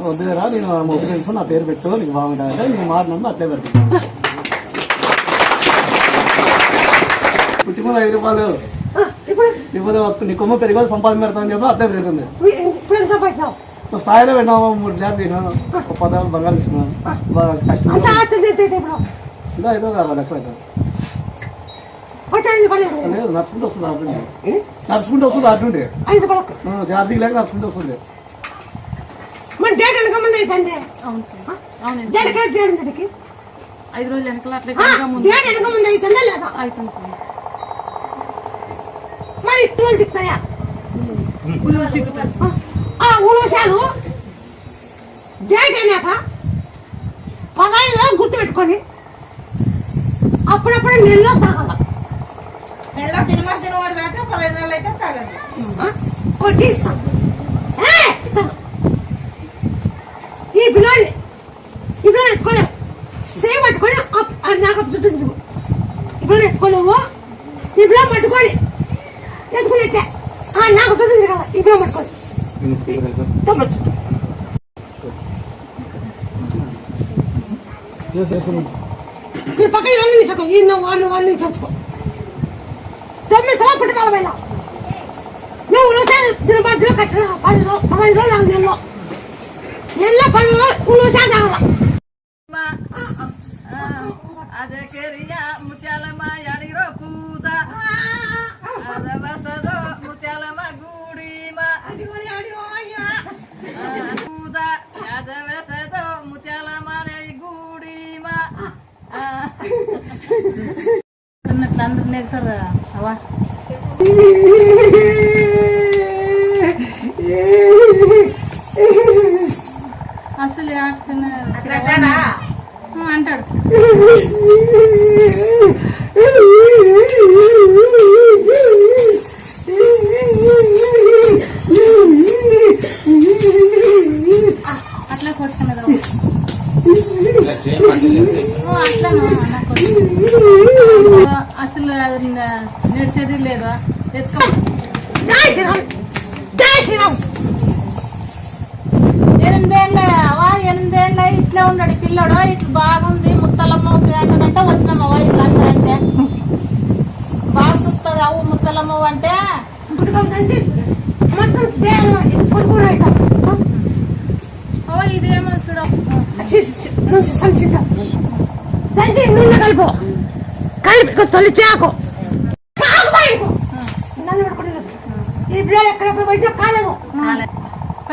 వద్దురా నేను ఉపయోగించుకో నా పేరు పెట్టు నీకు బాగుంటుందంటే నేను మారినందు అట్లే పెడతాను. పుట్టిమూల 5 రూపాయలు ఇప్పుడు నీ కొమ్మ పెరిగి సంపాదన పెడతాను చెప్పి అట్లే పెరుగుతుంది. స్థాయిలో పెట్టాము 3 జాతి తిన్నాను 10 బంగారు ఇచ్చినాను ఇంకా 5 లక్షలు లేదు నడుచుకుంటూ వస్తుంది అటుండే జాతికి లేక నడుచుకుంటూ వస్తుంది. ఉలవచాలు డేట్ అయినాక 15 రోజులు గుర్తు పెట్టుకొని అప్పుడప్పుడు నెలలో తాగాల. ఈ పిల్లని ఎత్తుకోలేవు సేవ పట్టుకొని నాకు చుట్టూ ఇప్పుడు ఎత్తుకోలేవు. ఈ పిల్ల పట్టుకొని ఎత్తుకునేట్టే నాకు చుట్టూ తిరగాల. ఈ పిల్ల పట్టుకొని పక్క ఇవన్నీ చదువు ఈ వాళ్ళు చదువుకో 9 సంవత్సరాలు పుట్టకాల వేళ నువ్వు దీని మధ్యలో ఖచ్చితంగా 15 రోజులు నెలలో 10 రోజులు తాగాల. అదే కేరియా ముత్యాలమ్మ అడిగిరో పూజ అదవసదో ముత్యాలమ్మ గూడిమ పూజ అదవసదో ముత్యాలమ్మ గూడిమ అన్నట్లు అందరు నేర్తారా అవా అసలు అంటాడు. అట్లా కొట్టుకున్నదా అసలు నడిచేది లేదా ఎనిమిదేళ్ళ ఇట్లా ఉన్నాడు పిల్లడు. ఇట్లా బాగుంది ముత్తలమ్మ అంటదంటే వచ్చినామవ్వ ఇట్లా అంటే బాగా చూస్తుంది అవు ముత్తలమ్మ అంటే ఇదేమో చూడవు కలుపు కలిపి తొలి చాకు ఈ పిల్లలు ఎక్కడెక్కడ పోయినా కాలేము.